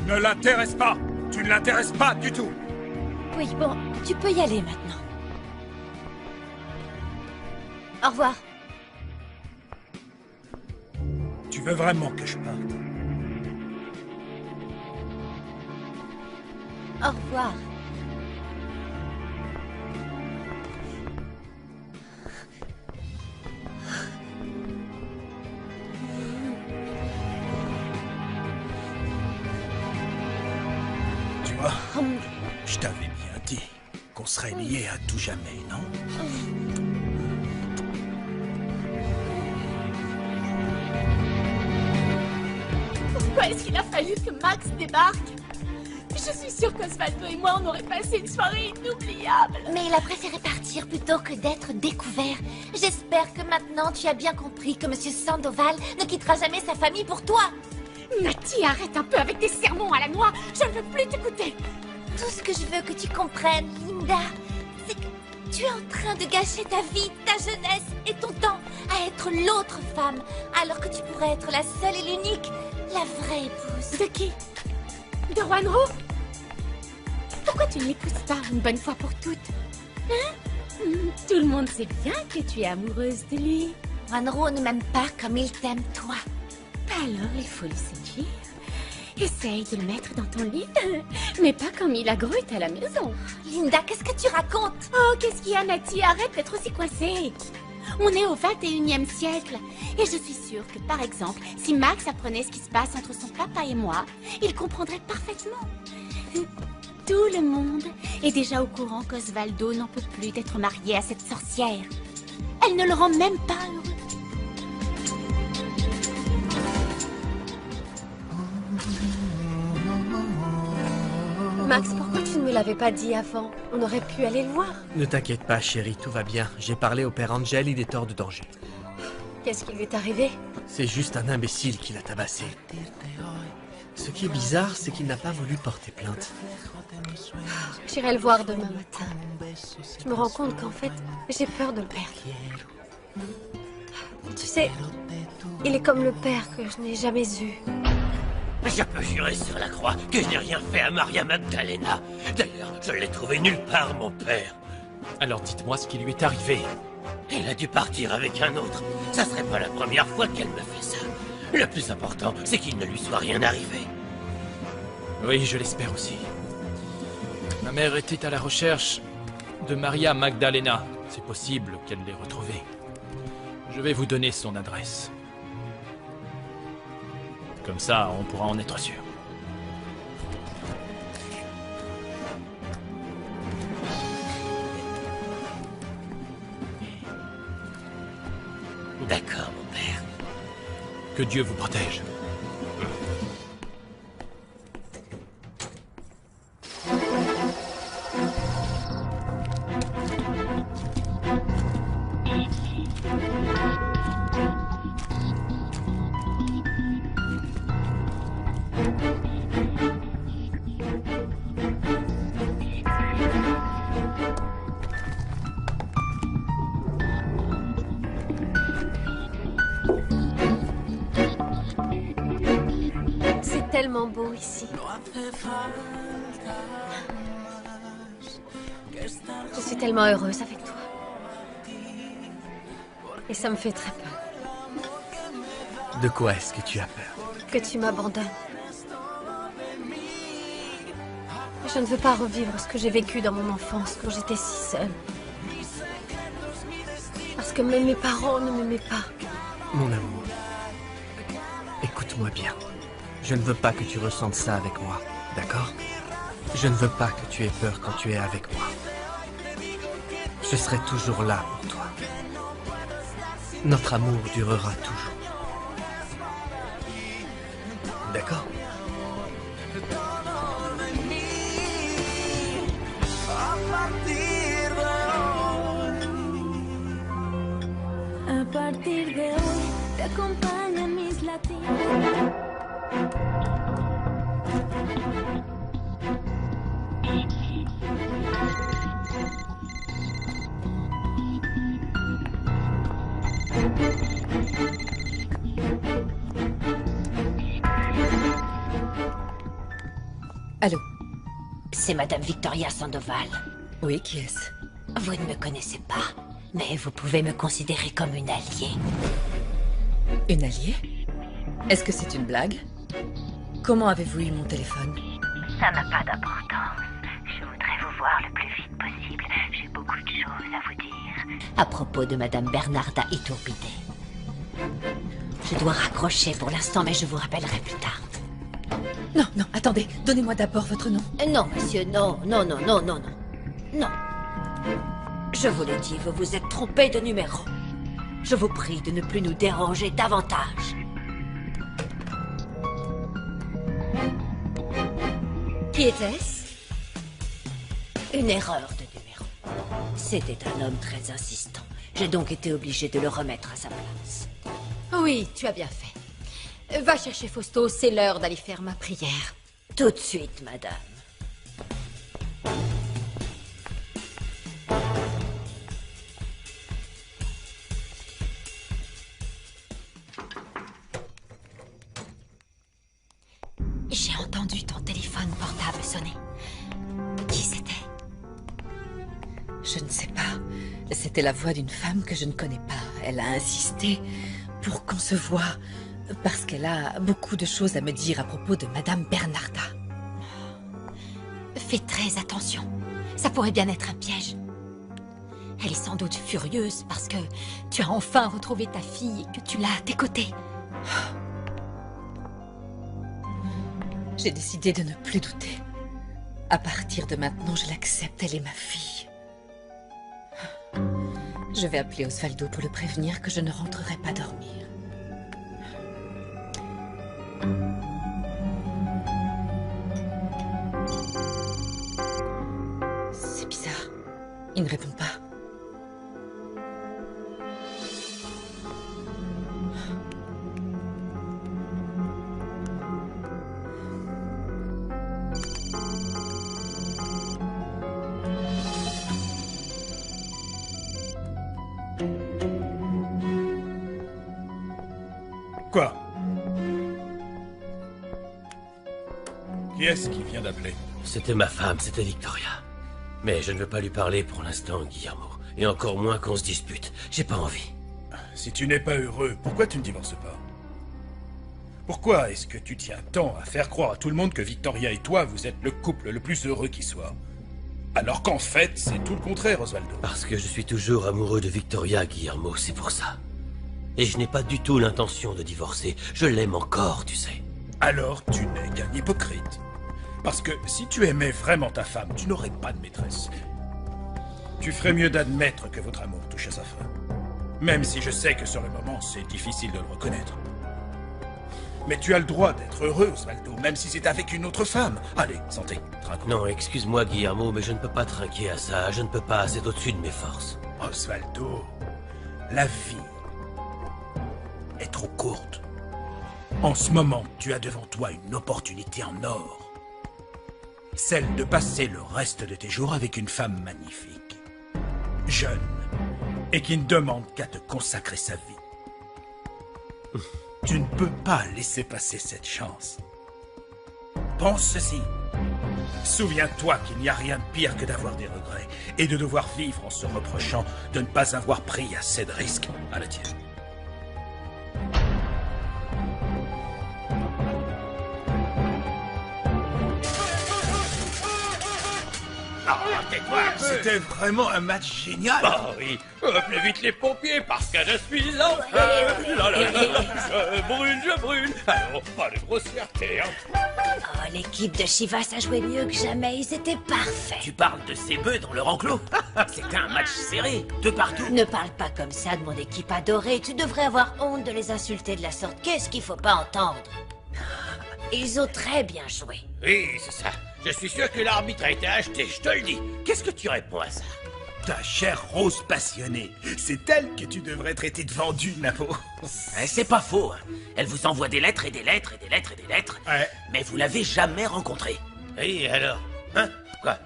Ne l'intéresse pas. Tu ne l'intéresses pas du tout. Oui, bon, tu peux y aller maintenant. Au revoir. Tu veux vraiment que je parte? Au revoir. Tu vois, je t'avais bien dit qu'on serait liés à tout jamais, non? Pourquoi est-ce qu'il a fallu que Max débarque? Je suis sûre qu'Osvaldo et moi, on aurait passé une soirée inoubliable. Mais il a préféré partir plutôt que d'être découvert. J'espère que maintenant tu as bien compris que Monsieur Sandoval ne quittera jamais sa famille pour toi. Nati, arrête un peu avec tes sermons à la noix. Je ne veux plus t'écouter. Tout ce que je veux que tu comprennes, Linda, c'est que tu es en train de gâcher ta vie, ta jeunesse et ton temps à être l'autre femme, alors que tu pourrais être la seule et l'unique, la vraie épouse. De qui? De Juanro? Pourquoi tu ne l'épouses pas une bonne fois pour toutes? Hein? Tout le monde sait bien que tu es amoureuse de lui. Juanro ne m'aime pas comme il t'aime toi. Alors il faut le séduire. Essaye de le mettre dans ton lit, mais pas comme il a grouille à la maison. Linda, qu'est-ce que tu racontes? Oh, qu'est-ce qu'il y a, Nati? Arrête d'être aussi coincée. On est au 21e siècle. Et je suis sûre que, par exemple, si Max apprenait ce qui se passe entre son papa et moi, il comprendrait parfaitement. Tout le monde est déjà au courant qu'Osvaldo n'en peut plus d'être marié à cette sorcière. Elle ne le rend même pas heureux. Max, pourquoi tu ne me l'avais pas dit avant? On aurait pu aller le voir. Ne t'inquiète pas, chérie, tout va bien. J'ai parlé au père Angel, il est hors de danger. Qu'est-ce qui lui est arrivé? C'est juste un imbécile qui l'a tabassé. Ce qui est bizarre, c'est qu'il n'a pas voulu porter plainte. J'irai le voir demain matin. Je me rends compte qu'en fait, j'ai peur de le perdre. Tu sais, il est comme le père que je n'ai jamais eu. Je peux jurer sur la croix que je n'ai rien fait à Maria Magdalena. D'ailleurs, je l'ai trouvé nulle part, mon père. Alors dites-moi ce qui lui est arrivé. Elle a dû partir avec un autre. Ça serait pas la première fois qu'elle me fait ça. Le plus important, c'est qu'il ne lui soit rien arrivé. Oui, je l'espère aussi. Ma mère était à la recherche de Maria Magdalena. C'est possible qu'elle l'ait retrouvée. Je vais vous donner son adresse. Comme ça, on pourra en être sûr. D'accord, mon père. Que Dieu vous protège. C'est tellement beau ici. Je suis tellement heureuse avec toi. Et ça me fait très peur. De quoi est-ce que tu as peur? Que tu m'abandonnes. Je ne veux pas revivre ce que j'ai vécu dans mon enfance quand j'étais si seule. Parce que même mes parents ne m'aimaient pas. Mon amour, écoute-moi bien. Je ne veux pas que tu ressentes ça avec moi, d'accord? Je ne veux pas que tu aies peur quand tu es avec moi. Je serai toujours là pour toi. Notre amour durera toujours. D'accord? A partir de hoy te acompañan mis latidos. Allô? C'est Madame Victoria Sandoval. Oui, qui est-ce? Vous ne me connaissez pas, mais vous pouvez me considérer comme une alliée. Une alliée? Est-ce que c'est une blague? Comment avez-vous eu mon téléphone? Ça n'a pas d'importance. Je voudrais vous voir le plus vite possible. J'ai beaucoup de choses à vous dire. À propos de Madame Bernarda Iturbide. Je dois raccrocher pour l'instant, mais je vous rappellerai plus tard. Non, non, attendez. Donnez-moi d'abord votre nom. Non, monsieur, non, non, non, non, non, non. Non. Je vous l'ai dit, vous vous êtes trompé de numéro. Je vous prie de ne plus nous déranger davantage. Qui était-ce? Une erreur de numéro. C'était un homme très insistant. J'ai donc été obligé de le remettre à sa place. Oui, tu as bien fait. Va chercher Fausto, c'est l'heure d'aller faire ma prière. Tout de suite, madame. J'ai entendu ton téléphone portable sonner. Qui c'était? Je ne sais pas. C'était la voix d'une femme que je ne connais pas. Elle a insisté pour qu'on se voie, parce qu'elle a beaucoup de choses à me dire à propos de Madame Bernarda. Fais très attention. Ça pourrait bien être un piège. Elle est sans doute furieuse parce que tu as enfin retrouvé ta fille et que tu l'as à tes côtés. J'ai décidé de ne plus douter. À partir de maintenant, je l'accepte, elle est ma fille. Je vais appeler Osvaldo pour le prévenir que je ne rentrerai pas dormir. C'est bizarre. Il ne répond pas. Quoi? Qui est-ce qui vient d'appeler? C'était ma femme, c'était Victoria. Mais je ne veux pas lui parler pour l'instant, Guillermo. Et encore moins qu'on se dispute. J'ai pas envie. Si tu n'es pas heureux, pourquoi tu ne divorces pas? Pourquoi est-ce que tu tiens tant à faire croire à tout le monde que Victoria et toi, vous êtes le couple le plus heureux qui soit? Alors qu'en fait, c'est tout le contraire, Osvaldo. Parce que je suis toujours amoureux de Victoria, Guillermo, c'est pour ça. Et je n'ai pas du tout l'intention de divorcer. Je l'aime encore, tu sais. Alors tu n'es qu'un hypocrite. Parce que si tu aimais vraiment ta femme, tu n'aurais pas de maîtresse. Tu ferais mieux d'admettre que votre amour touche à sa fin. Même si je sais que sur le moment, c'est difficile de le reconnaître. Mais tu as le droit d'être heureux, Osvaldo, même si c'est avec une autre femme. Allez, santé, trinquons. Non, excuse-moi, Guillermo, mais je ne peux pas trinquer à ça. Je ne peux pas, c'est au-dessus de mes forces. Osvaldo, la vie est trop courte. En ce moment, tu as devant toi une opportunité en or. Celle de passer le reste de tes jours avec une femme magnifique, jeune, et qui ne demande qu'à te consacrer sa vie. Tu ne peux pas laisser passer cette chance. Pense ceci. Souviens-toi qu'il n'y a rien de pire que d'avoir des regrets et de devoir vivre en se reprochant de ne pas avoir pris assez de risques à la tienne. C'était vraiment un match génial. Bah oui, appelez vite les pompiers parce que je suis en feu. Je brûle. Alors, pas de grossièreté, hein. Oh, l'équipe de Chivas a joué mieux que jamais, ils étaient parfaits. Tu parles de ces bœufs dans leur enclos? C'était un match serré, de partout. Ne parle pas comme ça de mon équipe adorée, tu devrais avoir honte de les insulter de la sorte. Qu'est-ce qu'il faut pas entendre? Ils ont très bien joué. Oui, c'est ça. Je suis sûr que l'arbitre a été acheté, je te le dis. Qu'est-ce que tu réponds à ça? Ta chère Rose passionnée, c'est elle que tu devrais traiter de vendue, Napo. C'est pas faux, hein. Elle vous envoie des lettres et des lettres et des lettres et des lettres. Ouais. Mais vous l'avez jamais rencontrée. Oui, alors? Hein? Quoi?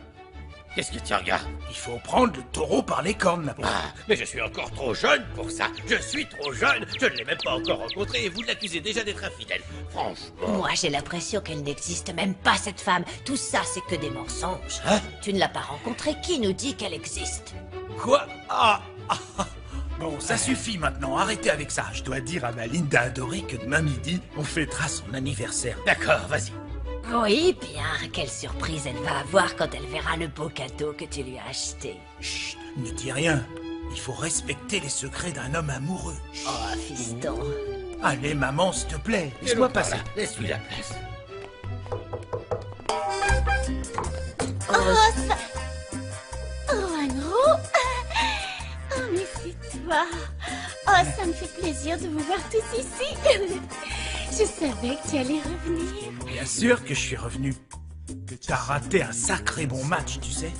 Qu'est-ce que tu regardes? Il faut prendre le taureau par les cornes, ma pauvre. Ah, mais je suis encore trop jeune pour ça. Je suis trop jeune. Je ne l'ai même pas encore rencontré et vous l'accusez déjà d'être infidèle. Franchement. Moi, j'ai l'impression qu'elle n'existe même pas, cette femme. Tout ça, c'est que des mensonges. Hein? Tu ne l'as pas rencontrée. Qui nous dit qu'elle existe? Quoi? Bon, ça suffit maintenant, arrêtez avec ça. Je dois dire à ma Linda adorée que demain midi, on fêtera son anniversaire. D'accord, vas-y. Oui, bien. Quelle surprise elle va avoir quand elle verra le beau cadeau que tu lui as acheté. Chut, ne dis rien. Il faut respecter les secrets d'un homme amoureux. Oh, fiston. Allez, maman, s'il te plaît, laisse-moi passer. Laisse-lui la place. Juanro. Oh, mais c'est toi. Oh, ça me fait plaisir de vous voir tous ici. Je savais que tu allais revenir. Bien sûr que je suis revenu. T'as raté un sacré bon match, tu sais.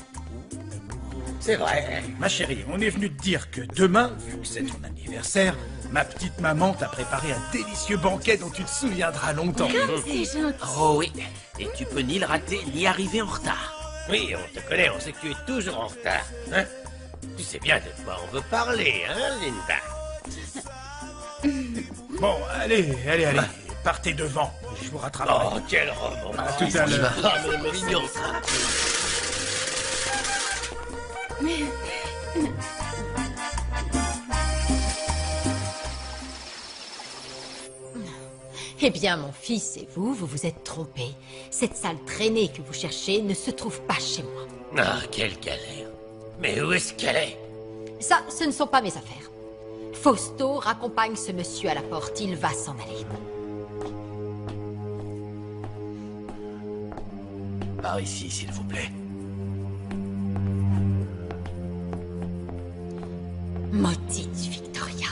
C'est vrai. Ma chérie, on est venu te dire que demain, vu que c'est ton anniversaire, ma petite maman t'a préparé un délicieux banquet dont tu te souviendras longtemps. Comme c'est gentil. Oh oui. Et tu peux ni le rater, ni arriver en retard. Oui, on te connaît, on sait que tu es toujours en retard. Hein? Tu sais bien de quoi on veut parler, hein, Linda? Bon, allez, partez devant, je vous rattraperai. Oh, quel roman. À tout à l'heure. Ah, mais mignon, ça. Eh bien, mon fils et vous, vous vous êtes trompés. Cette sale traînée que vous cherchez ne se trouve pas chez moi. Ah, quelle galère. Mais où est-ce qu'elle est? Ça, ce ne sont pas mes affaires. Fausto raccompagne ce monsieur à la porte, il va s'en aller. Par ici, s'il vous plaît. Maudite Victoria.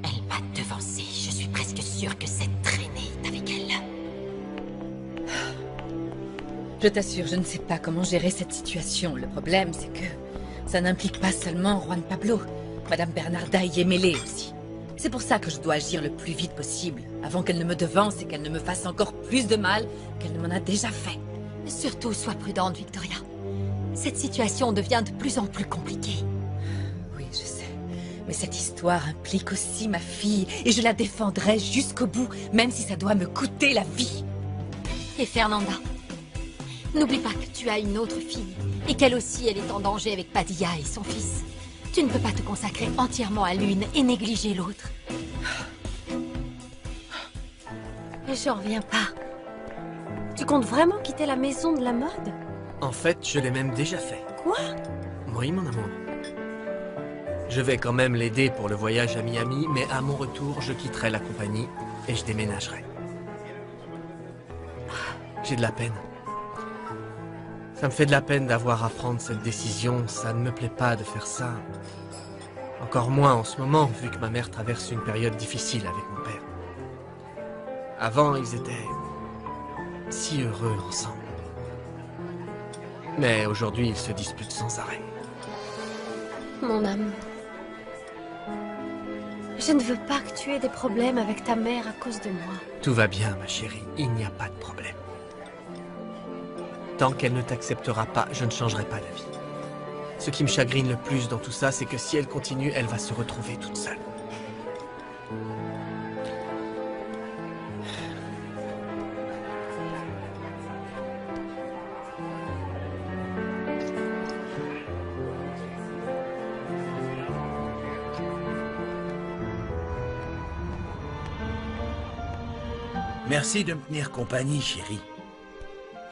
Elle m'a devancé. Je suis presque sûre que cette traînée est avec elle. Je t'assure, je ne sais pas comment gérer cette situation. Le problème, c'est que ça n'implique pas seulement Juan Pablo. Madame Bernarda y est mêlée aussi. C'est pour ça que je dois agir le plus vite possible, avant qu'elle ne me devance et qu'elle ne me fasse encore plus de mal qu'elle ne m'en a déjà fait. Surtout, sois prudente, Victoria. Cette situation devient de plus en plus compliquée. Oui, je sais. Mais cette histoire implique aussi ma fille, et je la défendrai jusqu'au bout, même si ça doit me coûter la vie. Et Fernanda, n'oublie pas que tu as une autre fille, et qu'elle aussi, elle est en danger avec Padilla et son fils. Tu ne peux pas te consacrer entièrement à l'une et négliger l'autre. Mais j'en reviens pas. Tu comptes vraiment quitter la maison de la mode? En fait, je l'ai même déjà fait. Quoi? Oui, mon amour. Je vais quand même l'aider pour le voyage à Miami, mais à mon retour, je quitterai la compagnie et je déménagerai. J'ai de la peine. Ça me fait de la peine d'avoir à prendre cette décision, ça ne me plaît pas de faire ça. Encore moins en ce moment, vu que ma mère traverse une période difficile avec mon père. Avant, ils étaient si heureux ensemble. Mais aujourd'hui, ils se disputent sans arrêt. Mon amour. Je ne veux pas que tu aies des problèmes avec ta mère à cause de moi. Tout va bien, ma chérie, il n'y a pas de problème. Tant qu'elle ne t'acceptera pas, je ne changerai pas d'avis. Ce qui me chagrine le plus dans tout ça, c'est que si elle continue, elle va se retrouver toute seule. Merci de me tenir compagnie, chérie.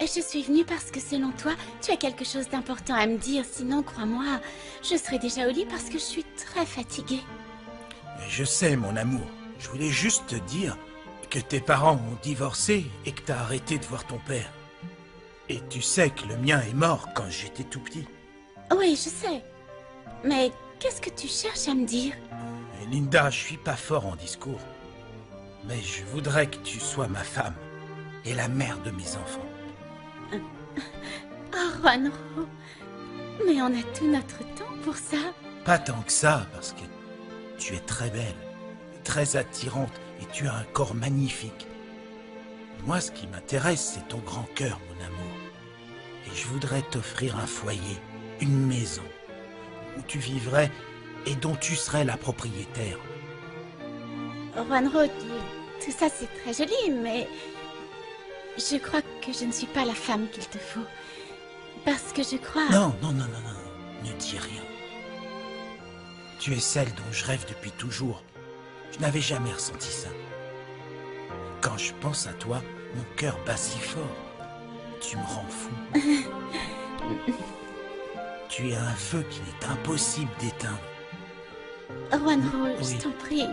Et je suis venue parce que selon toi, tu as quelque chose d'important à me dire. Sinon, crois-moi, je serais déjà au lit parce que je suis très fatiguée. Je sais, mon amour. Je voulais juste te dire que tes parents ont divorcé et que t'as arrêté de voir ton père. Et tu sais que le mien est mort quand j'étais tout petit. Oui, je sais. Mais qu'est-ce que tu cherches à me dire? Et Linda, je suis pas fort en discours. Mais je voudrais que tu sois ma femme et la mère de mes enfants. Oh, Juanro. Mais on a tout notre temps pour ça. Pas tant que ça, parce que tu es très belle, très attirante et tu as un corps magnifique. Moi, ce qui m'intéresse, c'est ton grand cœur, mon amour. Et je voudrais t'offrir un foyer, une maison, où tu vivrais et dont tu serais la propriétaire. Juanro, tout ça c'est très joli, mais... Je crois que je ne suis pas la femme qu'il te faut. Parce que je crois... Non, ne dis rien. Tu es celle dont je rêve depuis toujours. Je n'avais jamais ressenti ça. Quand je pense à toi, mon cœur bat si fort. Tu me rends fou. Tu es un feu qu'il est impossible d'éteindre. Juanro, Oui. je t'en prie.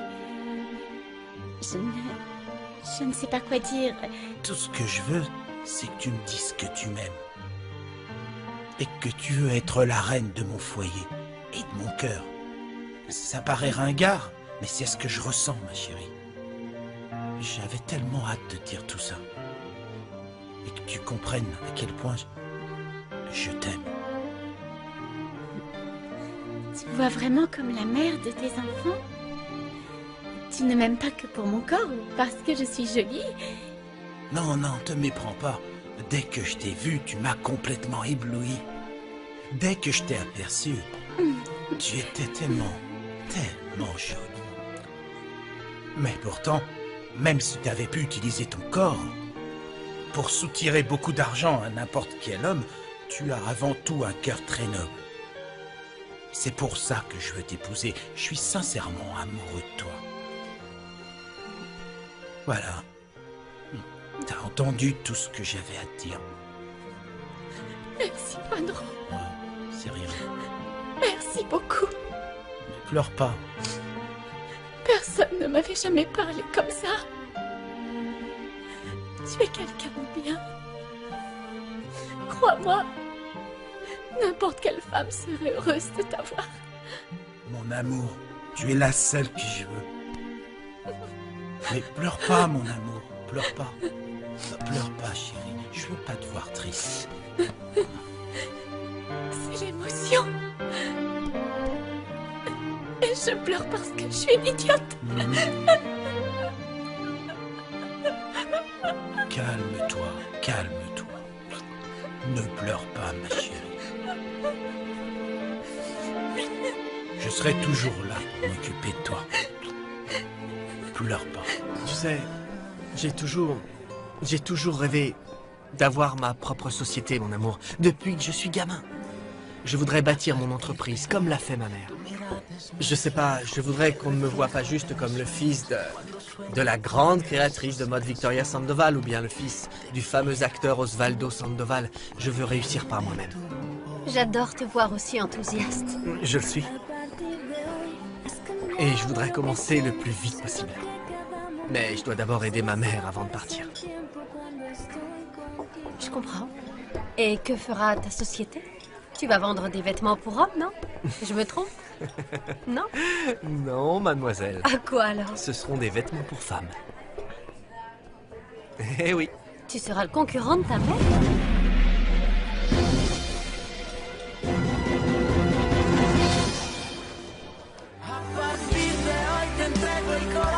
Je ne sais pas quoi dire. Tout ce que je veux, c'est que tu me dises que tu m'aimes. Et que tu veux être la reine de mon foyer et de mon cœur. Ça paraît ringard, mais c'est ce que je ressens, ma chérie. J'avais tellement hâte de te dire tout ça. Et que tu comprennes à quel point je t'aime. Tu me vois vraiment comme la mère de tes enfants? Tu ne m'aimes pas que pour mon corps ou parce que je suis jolie? Non, te méprends pas. Dès que je t'ai vu, tu m'as complètement ébloui. Dès que je t'ai aperçu, tu étais tellement jolie. Mais pourtant, même si tu avais pu utiliser ton corps pour soutirer beaucoup d'argent à n'importe quel homme, tu as avant tout un cœur très noble. C'est pour ça que je veux t'épouser. Je suis sincèrement amoureux de toi. Voilà. T'as entendu tout ce que j'avais à te dire. Merci, Juanro. C'est rien. Merci beaucoup. Ne pleure pas. Personne ne m'avait jamais parlé comme ça. Tu es quelqu'un de bien. Crois-moi, n'importe quelle femme serait heureuse de t'avoir. Mon amour, tu es la seule que je veux. Mais pleure pas, mon amour. Pleure pas. Ne pleure pas, chérie. Je veux pas te voir triste. C'est l'émotion. Et je pleure parce que je suis une idiote. Calme-toi, calme-toi. Ne pleure pas, ma chérie. Je serai toujours là pour m'occuper de toi. Pleure pas. Tu sais, j'ai toujours rêvé d'avoir ma propre société, mon amour, depuis que je suis gamin. Je voudrais bâtir mon entreprise comme l'a fait ma mère. Je sais pas, je voudrais qu'on ne me voie pas juste comme le fils de la grande créatrice de mode Victoria Sandoval ou bien le fils du fameux acteur Osvaldo Sandoval. Je veux réussir par moi-même. J'adore te voir aussi enthousiaste. Je le suis. Et je voudrais commencer le plus vite possible. Mais je dois d'abord aider ma mère avant de partir. Je comprends. Et que fera ta société? Tu vas vendre des vêtements pour hommes, non? Je me trompe? Non? Non, mademoiselle. À quoi alors? Ce seront des vêtements pour femmes. Eh oui. Tu seras le concurrent de ta mère? A partir de hoy te entrego el corazón.